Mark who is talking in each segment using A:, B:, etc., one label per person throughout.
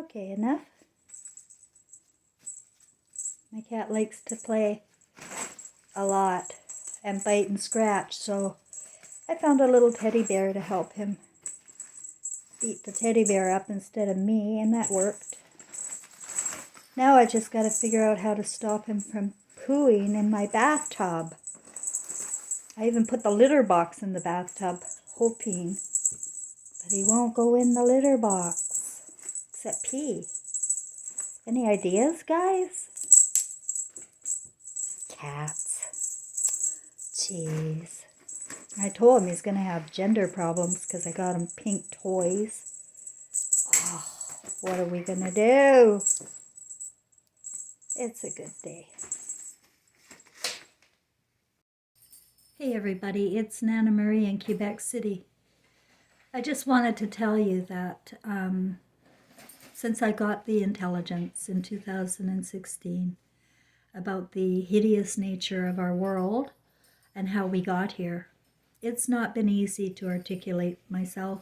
A: Okay, enough. My cat likes to play a lot and bite and scratch, so I found a little teddy bear to help him beat the teddy bear up instead of me, and that worked. Now I just got to figure out how to stop him from pooing in my bathtub. I even put the litter box in the bathtub, hoping, but he won't go in the litter box, except pee. Any ideas, guys? Cats. Jeez. I told him he's going to have gender problems because I got him pink toys. Oh, what are we going to do? It's a good day. Hey everybody, it's Nana Marie in Quebec City. I just wanted to tell you that since I got the intelligence in 2016 about the hideous nature of our world and how we got here, it's not been easy to articulate myself.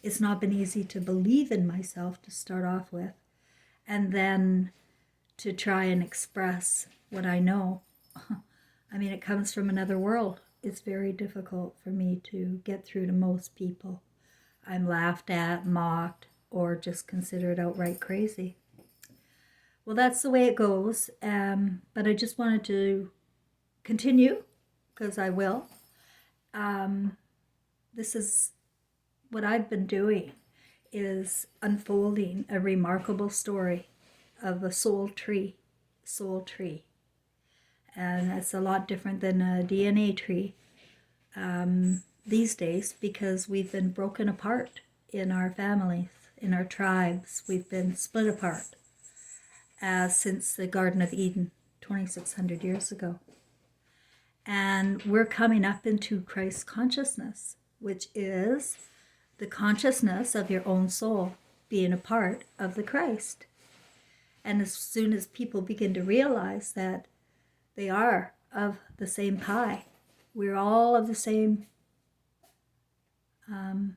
A: It's not been easy to believe in myself to start off with, and then to try and express what I know. I mean, it comes from another world. It's very difficult for me to get through to most people. I'm laughed at, mocked, or just considered outright crazy. Well, that's the way it goes, but I just wanted to continue, because I will. This is what I've been doing, is unfolding a remarkable story of a soul tree. And it's a lot different than a DNA tree these days, because we've been broken apart in our families, in our tribes. We've been split apart since the Garden of Eden 2,600 years ago. And we're coming up into Christ consciousness, which is the consciousness of your own soul being a part of the Christ. And as soon as people begin to realize that they are of the same pie, we're all of the same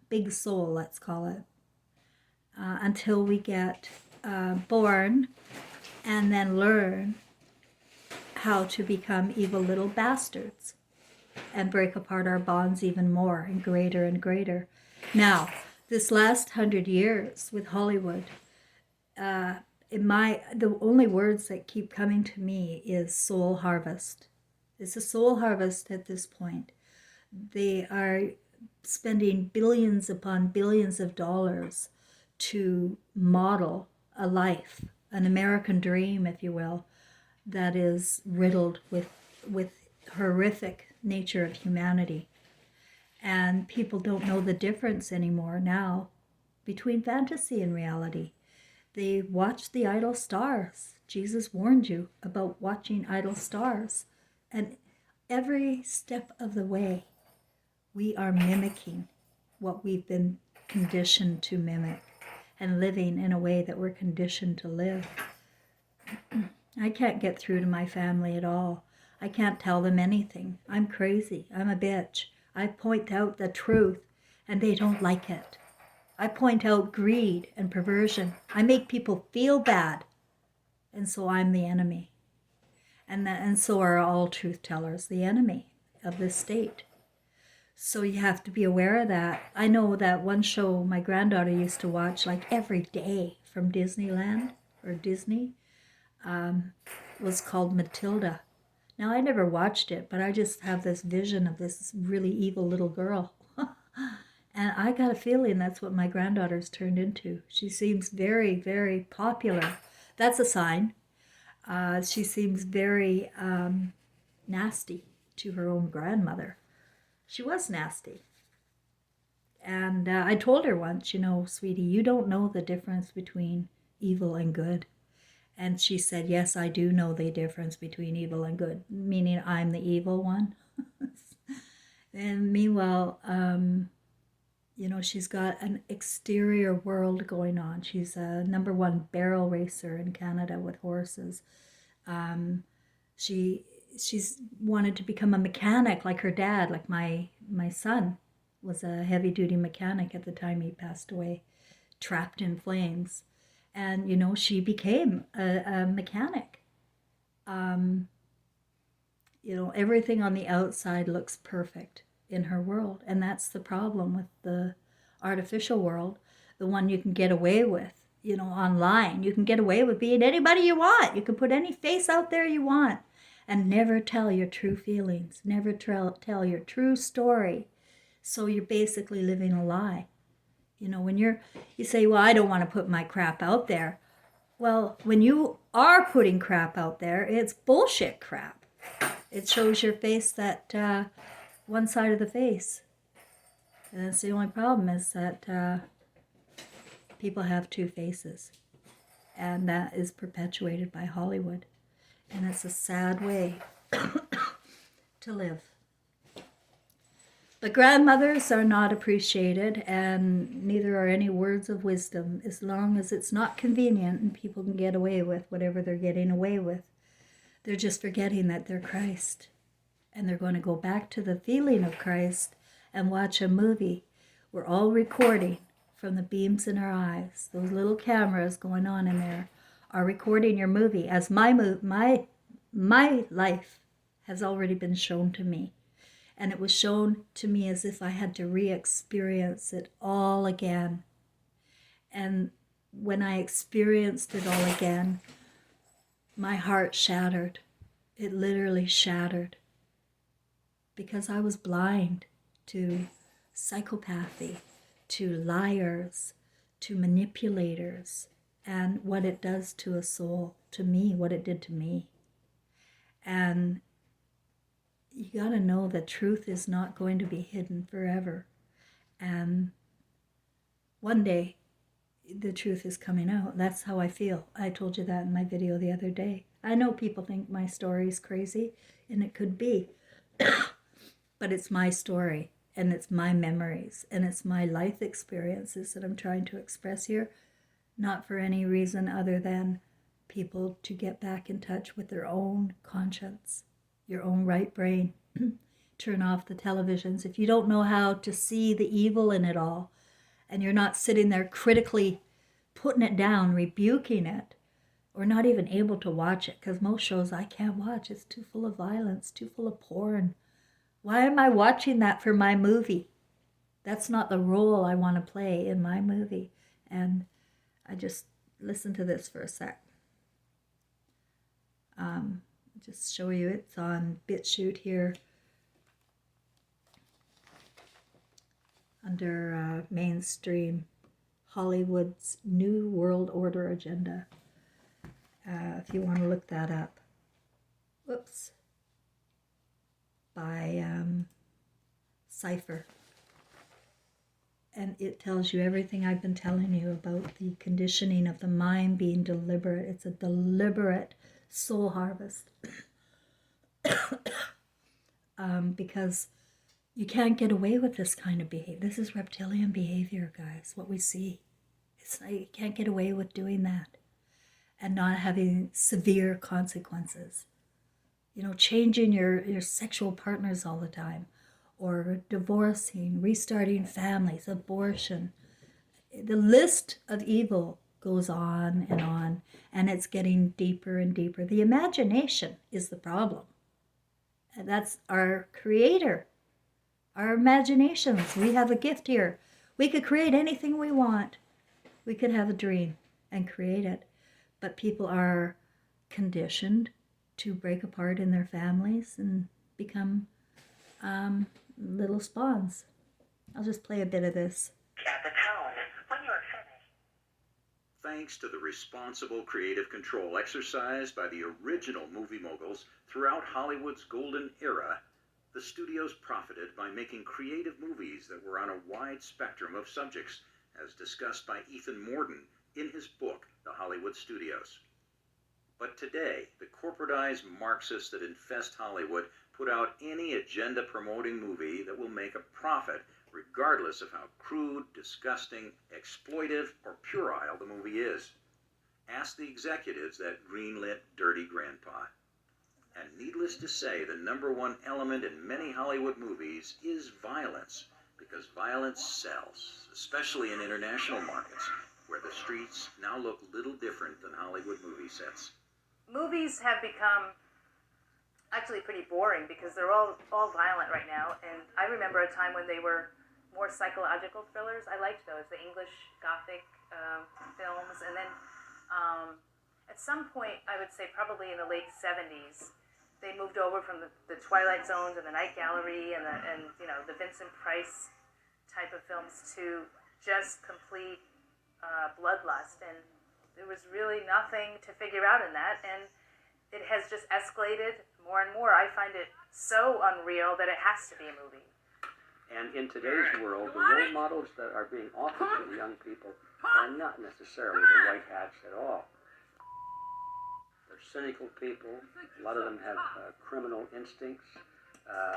A: big soul, let's call it, until we get born and then learn how to become evil little bastards and break apart our bonds even more and greater. Now, this last 100 years with Hollywood, the only words that keep coming to me is soul harvest. It's a soul harvest at this point. They are spending billions upon billions of dollars to model a life, an American dream, if you will, that is riddled with horrific nature of humanity. And people don't know the difference anymore now between fantasy and reality. They watch the idle stars. Jesus warned you about watching idle stars. And every step of the way, we are mimicking what we've been conditioned to mimic and living in a way that we're conditioned to live. I can't get through to my family at all. I can't tell them anything. I'm crazy. I'm a bitch. I point out the truth, and they don't like it. I point out greed and perversion. I make people feel bad, and so I'm the enemy. And so are all truth tellers, the enemy of this state. So you have to be aware of that. I know that one show my granddaughter used to watch like every day from Disneyland or Disney was called Matilda. Now, I never watched it, but I just have this vision of this really evil little girl. And I got a feeling that's what my granddaughter's turned into. She seems very, very popular. That's a sign. She seems very nasty to her own grandmother. She was nasty. And I told her once, sweetie, you don't know the difference between evil and good. And she said, yes, I do know the difference between evil and good, meaning I'm the evil one. And meanwhile, she's got an exterior world going on. She's a #1 barrel racer in Canada with horses. She's wanted to become a mechanic like her dad, like my son was a heavy-duty mechanic at the time he passed away, trapped in flames. And, you know, she became a mechanic. Um, you know, everything on the outside looks perfect in her world. And that's the problem with the artificial world, the one you can get away with, you know, online. You can get away with being anybody you want. You can put any face out there you want and never tell your true feelings, never tell your true story. So you're basically living a lie. You know, when you say, well, I don't want to put my crap out there. Well, when you are putting crap out there, it's bullshit crap. It shows your face, that one side of the face. And that's the only problem, is that people have two faces. And that is perpetuated by Hollywood. And it's a sad way to live. But grandmothers are not appreciated, and neither are any words of wisdom, as long as it's not convenient and people can get away with whatever they're getting away with. They're just forgetting that they're Christ. And they're going to go back to the feeling of Christ and watch a movie. We're all recording from the beams in our eyes. Those little cameras going on in there are recording your movie, as my life has already been shown to me. And it was shown to me as if I had to re-experience it all again. And when I experienced it all again, my heart shattered. It literally shattered. Because I was blind to psychopathy, to liars, to manipulators, and what it does to a soul, to me, what it did to me. And you got to know that truth is not going to be hidden forever. And one day, the truth is coming out. That's how I feel. I told you that in my video the other day. I know people think my story is crazy, and it could be. But it's my story, and it's my memories, and it's my life experiences that I'm trying to express here, not for any reason other than people to get back in touch with their own conscience, your own right brain. Turn off the televisions. If you don't know how to see the evil in it all, and you're not sitting there critically putting it down, rebuking it, or not even able to watch it, because most shows I can't watch. It's too full of violence, too full of porn. Why am I watching that for my movie? That's not the role I want to play in my movie. And I just listen to this for a sec. Just show you, it's on BitChute here under mainstream Hollywood's New World Order agenda. If you want to look that up. Whoops. By Cypher. And it tells you everything I've been telling you about the conditioning of the mind being deliberate. It's a deliberate soul harvest. Because you can't get away with this kind of behavior. This is reptilian behavior, guys, what we see. It's like you can't get away with doing that and not having severe consequences. You know, changing your sexual partners all the time, or divorcing, restarting families, abortion. The list of evil goes on, and it's getting deeper and deeper. The imagination is the problem. And that's our creator, our imaginations. We have a gift here. We could create anything we want. We could have a dream and create it. But people are conditioned to break apart in their families and become little spawns. I'll just play a bit of this.
B: At the tone when you are finished.
C: Thanks to the responsible creative control exercised by the original movie moguls throughout Hollywood's golden era, the studios profited by making creative movies that were on a wide spectrum of subjects, as discussed by Ethan Mordden in his book, The Hollywood Studios. But today, the corporatized Marxists that infest Hollywood put out any agenda-promoting movie that will make a profit, regardless of how crude, disgusting, exploitive, or puerile the movie is. Ask the executives that greenlit Dirty Grandpa. And needless to say, the number one element in many Hollywood movies is violence, because violence sells, especially in international markets. where the streets now look little different than Hollywood movie sets.
D: Movies have become actually pretty boring because they're all violent right now. And I remember a time when they were more psychological thrillers. I liked those, the English Gothic films. And then at some point, I would say probably in the late 70s, they moved over from the Twilight Zones and the Night Gallery and the Vincent Price type of films to just complete bloodlust. And there was really nothing to figure out in that. And it has just escalated more and more. I find it so unreal that it has to be a movie.
E: And in today's world, the role models that are being offered to the young people are not necessarily the white hats at all. They're cynical people. A lot of them have criminal instincts.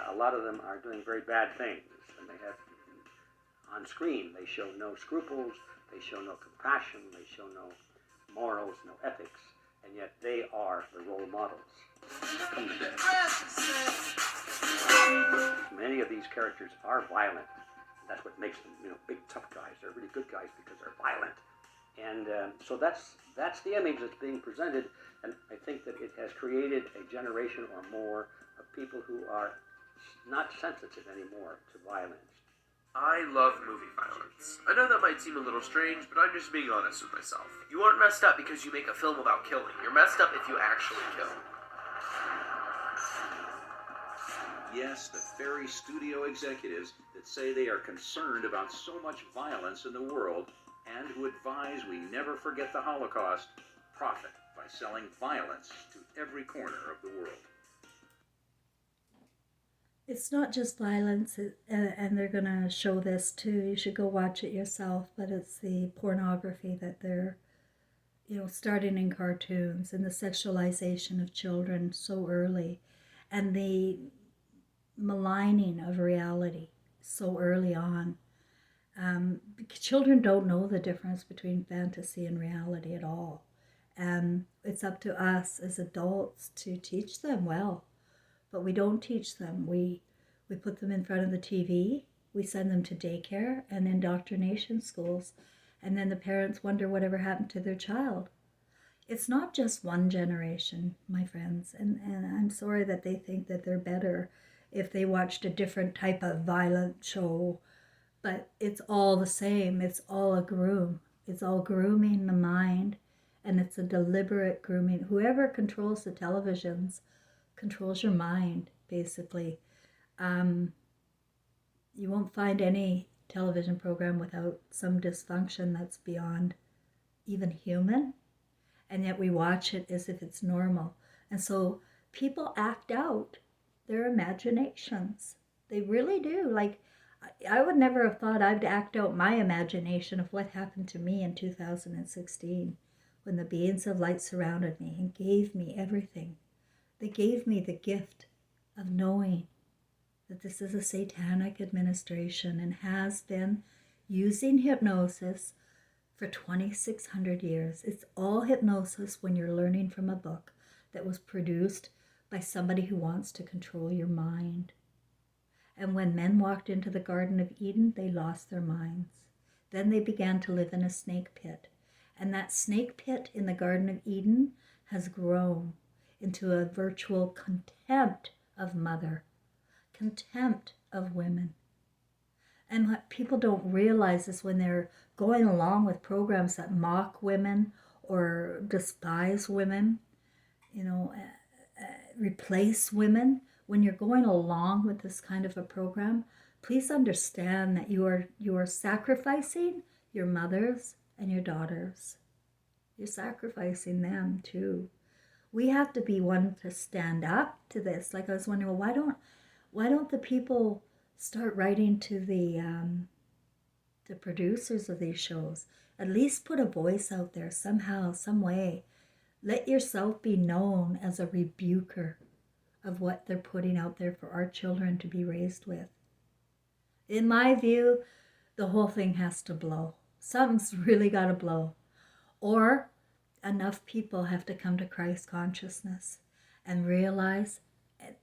E: A lot of them are doing very bad things. And they have, on screen, they show no scruples, they show no compassion, they show no morals, no ethics, and yet they are the role models. Many of these characters are violent. That's what makes them, big tough guys. They're really good guys because they're violent. And so that's the image that's being presented, and I think that it has created a generation or more of people who are not sensitive anymore to violence.
F: I love movie violence. I know that might seem a little strange, but I'm just being honest with myself. You aren't messed up because you make a film about killing. You're messed up if you actually kill.
C: Yes, the very studio executives that say they are concerned about so much violence in the world and who advise we never forget the Holocaust profit by selling violence to every corner of the world.
A: It's not just violence, and they're going to show this too. You should go watch it yourself, but it's the pornography that they're, starting in cartoons, and the sexualization of children so early, and the maligning of reality so early on. Children don't know the difference between fantasy and reality at all. And it's up to us as adults to teach them well. But we don't teach them. We put them in front of the TV, we send them to daycare and indoctrination schools, and then the parents wonder whatever happened to their child. It's not just one generation, my friends, and I'm sorry that they think that they're better if they watched a different type of violent show, but it's all the same. It's all a groom. It's all grooming the mind, and it's a deliberate grooming. Whoever controls the televisions controls your mind, basically. You won't find any television program without some dysfunction that's beyond even human, and yet we watch it as if it's normal. And so people act out their imaginations. They really do. Like, I would never have thought I'd act out my imagination of what happened to me in 2016 when the beings of light surrounded me and gave me everything. They gave me the gift of knowing that this is a satanic administration and has been using hypnosis for 2,600 years. It's all hypnosis when you're learning from a book that was produced by somebody who wants to control your mind. And when men walked into the Garden of Eden, they lost their minds. Then they began to live in a snake pit. And that snake pit in the Garden of Eden has grown into a virtual contempt of mother, contempt of women. And what people don't realize is when they're going along with programs that mock women or despise women, replace women, when you're going along with this kind of a program, please understand that you are sacrificing your mothers and your daughters. You're sacrificing them too. We have to be one to stand up to this. Like, I was wondering, well, why don't the people start writing to the producers of these shows? At least put a voice out there somehow, some way. Let yourself be known as a rebuker of what they're putting out there for our children to be raised with. In my view, the whole thing has to blow. Something's really got to blow. Or enough people have to come to Christ consciousness and realize,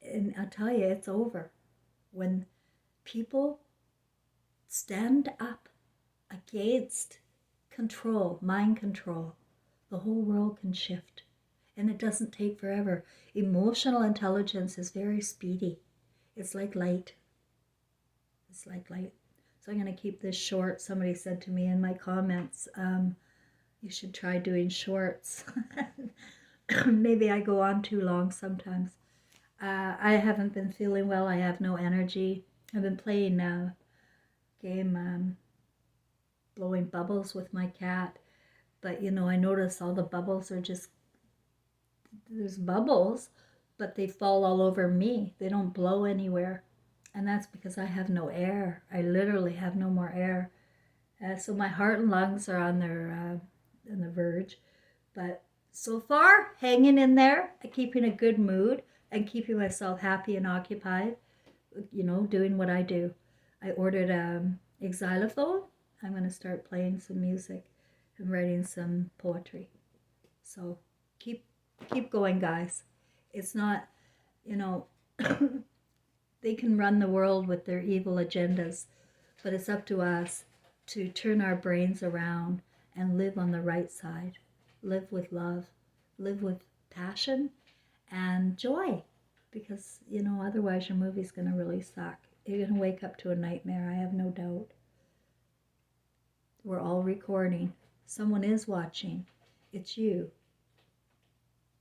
A: and I'll tell you, it's over. When people stand up against control, mind control. The whole world can shift. And it doesn't take forever. Emotional intelligence is very speedy. It's like light. It's like light. So I'm going to keep this short. Somebody said to me in my comments, you should try doing shorts. Maybe I go on too long sometimes. I haven't been feeling well. I have no energy. I've been playing a game, blowing bubbles with my cat. But, you know, I notice all the bubbles are just, there's bubbles, but they fall all over me. They don't blow anywhere. And that's because I have no air. I literally have no more air. So my heart and lungs are on the verge. But so far, hanging in there, keeping a good mood and keeping myself happy and occupied, you know, doing what I do. I ordered a xylophone. I'm going to start playing some music and writing some poetry. So keep going, guys. It's not, you know, they can run the world with their evil agendas, but it's up to us to turn our brains around and live on the right side. Live with love, live with passion and joy, because, you know, otherwise your movie's going to really suck. You're going to wake up to a nightmare, I have no doubt. We're all recording. Someone is watching. It's you.